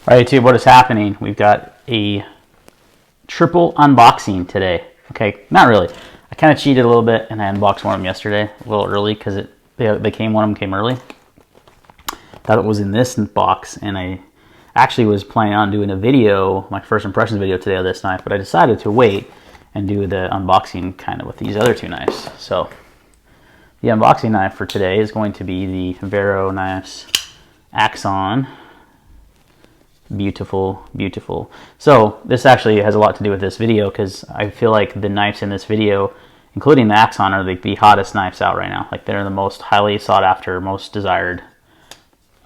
All right, YouTube, what is happening? We've got a triple unboxing today. Okay, not really. I kind of cheated a little bit and I unboxed one of them yesterday a little early because one of them came early. Thought it was in this box, and I actually was planning on doing a video, my first impressions video today of this knife, but I decided to wait and do the unboxing kind of with these other two knives. So the unboxing knife for today is going to be the Vero Knives Axon. Beautiful, beautiful. So this actually has a lot to do with this video because I feel like the knives in this video, including the Axon, are the hottest knives out right now. Like, they're the most highly sought after, most desired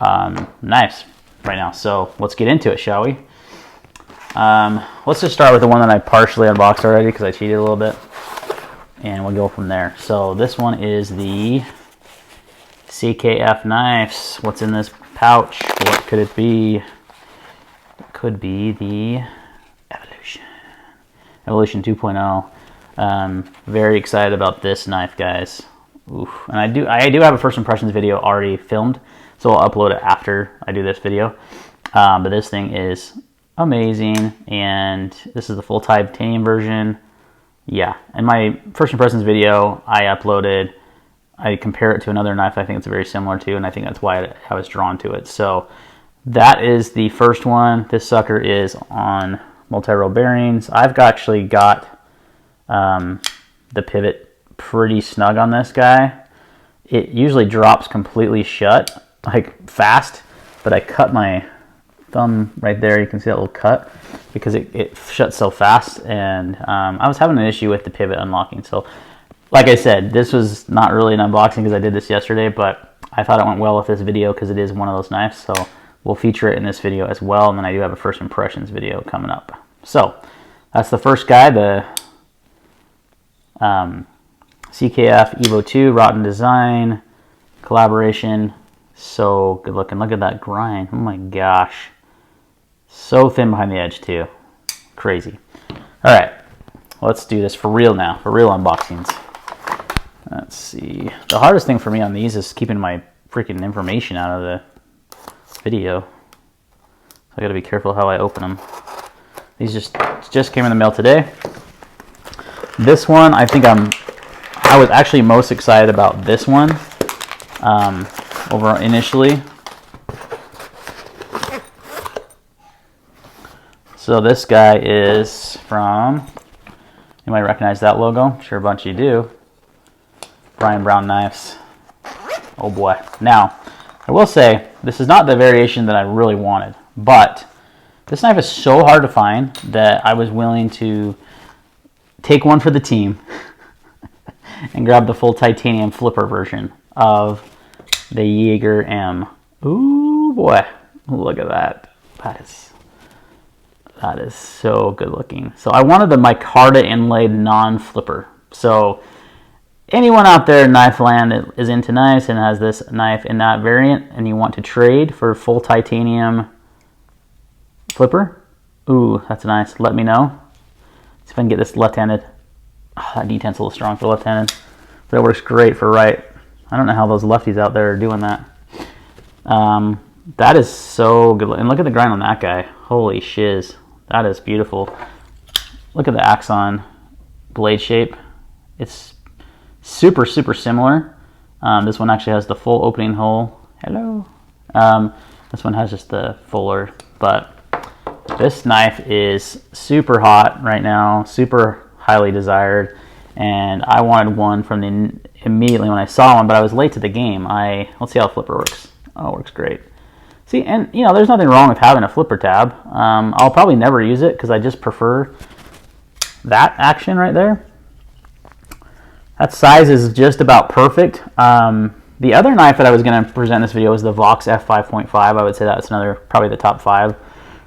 knives right now. So let's get into it, shall we? Let's just start with the one that I partially unboxed already because I cheated a little bit, and we'll go from there. So this one is the CKF knives. What's in this pouch? What could it be? Could be the Evolution 2.0. Very excited about this knife, guys. Oof. And I do have a first impressions video already filmed, so I'll upload it after I do this video. But this thing is amazing, and this is the full titanium version. Yeah, in my first impressions video I compare it to another knife I think it's very similar to, and I think that's why I was drawn to it. So that is the first one. This sucker is on multi-row bearings. I've actually got the pivot pretty snug on this guy. It usually drops completely shut, like fast, but I cut my thumb right there. You can see that little cut because it shuts so fast, and I was having an issue with the pivot unlocking. So like I said, this was not really an unboxing because I did this yesterday, but I thought it went well with this video because it is one of those knives. So we'll feature it in this video as well, and then I do have a first impressions video coming up. So that's the first guy, the CKF Evo 2 Rotten Design collaboration. So good looking. Look at that grind. Oh my gosh. So thin behind the edge too. Crazy. All right, let's do this for real now, for real unboxings. Let's see. The hardest thing for me on these is keeping my freaking information out of the video. So I gotta be careful how I open them. These just came in the mail today. This one, I was actually most excited about this one over initially. So this guy is from, you might recognize that logo. I'm sure a bunch of you do. Brian Brown Knives. Oh boy. Now, I will say, this is not the variation that I really wanted, but this knife is so hard to find that I was willing to take one for the team and grab the full titanium flipper version of the Jaeger M. Ooh boy, look at that. That is so good looking. So I wanted the Micarta inlaid non-flipper. So anyone out there in knife land that is into knives and has this knife in that variant and you want to trade for full titanium flipper, ooh, that's nice. Let me know. See if I can get this left-handed. Oh, that detent's a little strong for left-handed, but it works great for right. I don't know how those lefties out there are doing that. That is so good. And look at the grind on that guy. Holy shiz. That is beautiful. Look at the Axon blade shape. It's super, super similar. This one actually has the full opening hole. Hello. This one has just the fuller, but this knife is super hot right now, super highly desired, and I wanted one from immediately when I saw one, but I was late to the game. Let's see how a flipper works. Oh, it works great. See, and you know, there's nothing wrong with having a flipper tab. I'll probably never use it because I just prefer that action right there. That size is just about perfect. The other knife that I was going to present in this video is the Vox F5.5. I would say that's probably the top 5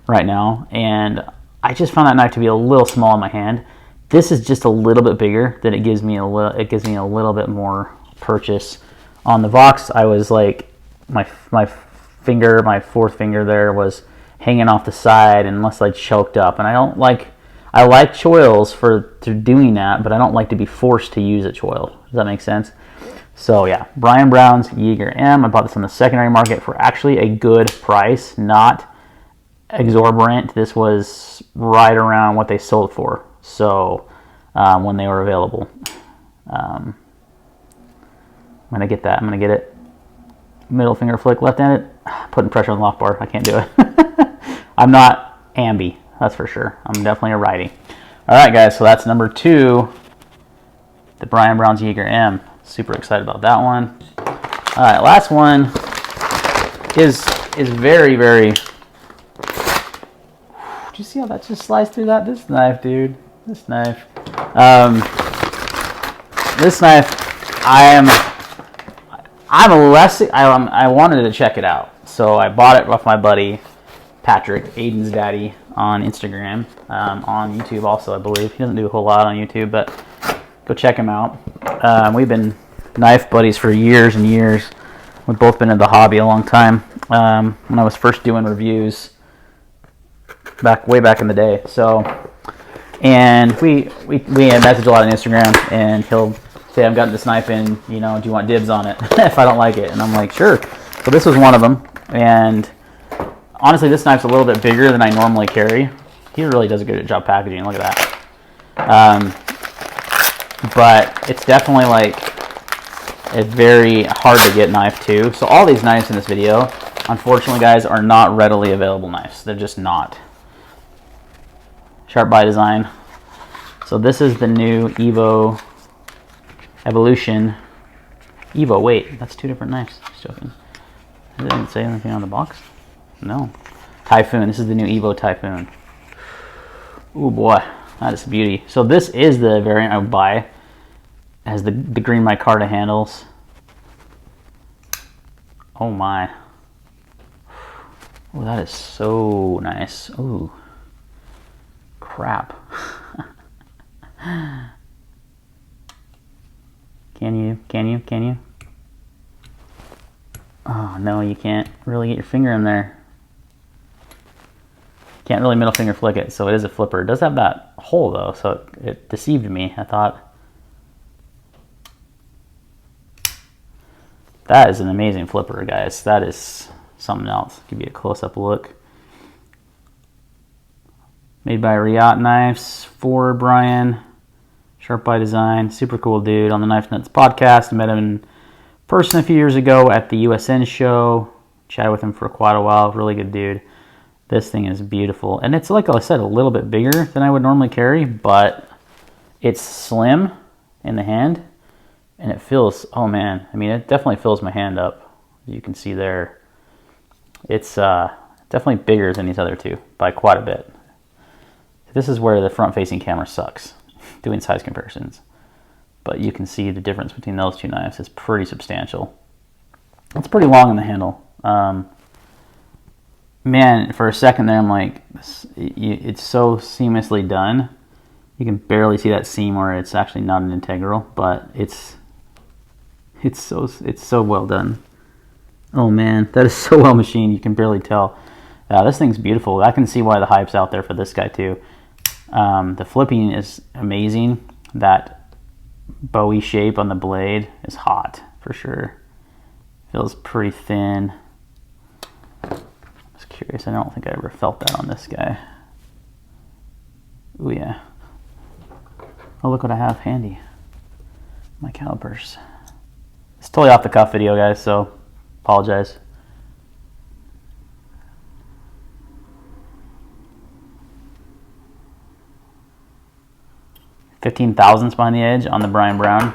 right now. And I just found that knife to be a little small in my hand. This is just a little bit bigger, then it gives me a little bit more purchase. On the Vox, I was like, my fourth finger there was hanging off the side unless I choked up, and I like choils for doing that, but I don't like to be forced to use a choil. Does that make sense? So yeah, Brian Brown's Jaeger M. I bought this on the secondary market for actually a good price, not exorbitant. This was right around what they sold for. So when they were available. I'm going to get that. I'm going to get it. Middle finger flick, left-handed. Putting pressure on the lock bar. I can't do it. I'm not ambi, that's for sure. I'm definitely a righty. All right, guys, so that's number 2. The Brian Brown's Jaeger M. Super excited about that one. All right, last one is very, very... Did you see how that just sliced through that? This knife, dude. This knife. This knife, I wanted to check it out. So I bought it off my buddy, Patrick, Aiden's daddy, on Instagram, on YouTube also, I believe. He doesn't do a whole lot on YouTube, but go check him out. We've been knife buddies for years and years. We've both been in the hobby a long time. When I was first doing reviews, way back in the day. So, and we message a lot on Instagram, and he'll say, I've got this knife in, do you want dibs on it if I don't like it? And I'm like, sure. So this was one of them, and honestly, this knife's a little bit bigger than I normally carry. He really does a good job packaging. Look at that. But it's definitely like a very hard to get knife too. So all these knives in this video, unfortunately, guys, are not readily available knives. They're just not. Sharp by Design. So this is the new Evo Evolution. Evo, wait, that's 2 different knives. Just joking. It didn't say anything on the box. No. Typhoon. This is the new Evo Typhoon. Ooh, boy. That is a beauty. So this is the variant I would buy. It has the green micarta handles. Oh, my. Oh, that is so nice. Ooh. Crap. Can you? Oh, no, you can't really get your finger in there. Can't really middle finger flick it, so it is a flipper. It does have that hole, though, so it deceived me. I thought, that is an amazing flipper, guys. That is something else. Give you a close-up look. Made by Riot Knives for Brian. Sharp by Design. Super cool dude on the Knife Nuts podcast. I met him in person a few years ago at the USN show. Chatted with him for quite a while. Really good dude. This thing is beautiful. And it's, like I said, a little bit bigger than I would normally carry, but it's slim in the hand. And it feels, oh man, I mean, it definitely fills my hand up. As you can see there. It's definitely bigger than these other two by quite a bit. This is where the front-facing camera sucks, doing size comparisons. But you can see the difference between those two knives is pretty substantial. It's pretty long in the handle. Man, for a second there, I'm like, it's so seamlessly done. You can barely see that seam where it's actually not an integral, but it's so well done. Oh man, that is so well machined. You can barely tell. This thing's beautiful. I can see why the hype's out there for this guy too. The flipping is amazing. That bowie shape on the blade is hot for sure. Feels pretty thin. Just curious. I don't think I ever felt that on this guy. Oh yeah. Oh, look what I have handy. My calipers. It's totally off the cuff video, guys, so apologize. 15 thousandths behind the edge on the Brian Brown.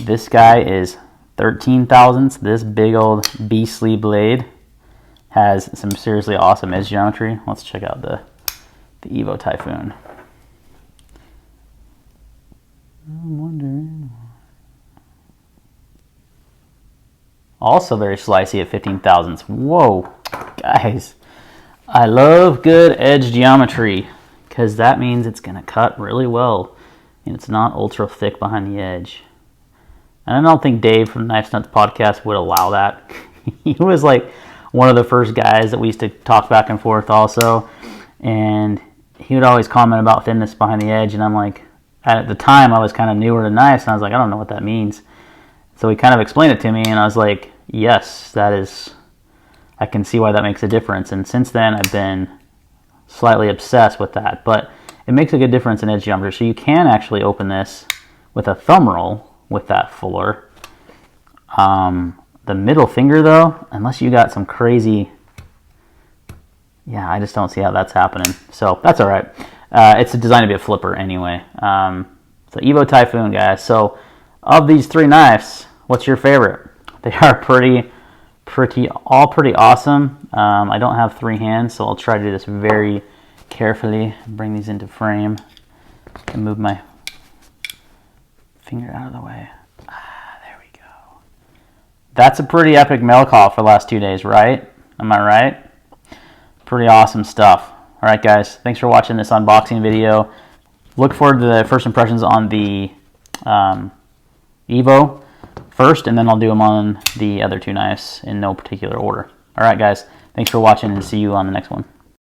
This guy is 13 thousandths. This big old beastly blade has some seriously awesome edge geometry. Let's check out the Evo Typhoon. I'm wondering. Also very slicey at 15 thousandths. Whoa, guys. I love good edge geometry because that means it's going to cut really well and it's not ultra thick behind the edge. And I don't think Dave from Knife Nuts podcast would allow that. He was like one of the first guys that we used to talk back and forth also. And he would always comment about thinness behind the edge. And I'm like, at the time I was kind of newer to knives and I was like, I don't know what that means. So he kind of explained it to me and I was like, yes, that is I can see why that makes a difference. And since then, I've been slightly obsessed with that. But it makes a good difference in edge geometry. So you can actually open this with a thumb roll with that fuller. The middle finger, though, unless you got some crazy... Yeah, I just don't see how that's happening. So that's all right. It's designed to be a flipper anyway. So Evo Typhoon, guys. So of these 3 knives, what's your favorite? They are pretty awesome. I don't have 3 hands, so I'll try to do this very carefully. Bring these into frame and move my finger out of the way. There we go. That's a pretty epic mail call for the last 2 days, right? Am I right? Pretty awesome stuff. All right, guys. Thanks for watching this unboxing video. Look forward to the first impressions on the Evo first, and then I'll do them on the other 2 knives in no particular order. All right, guys. Thanks for watching, and see you on the next one.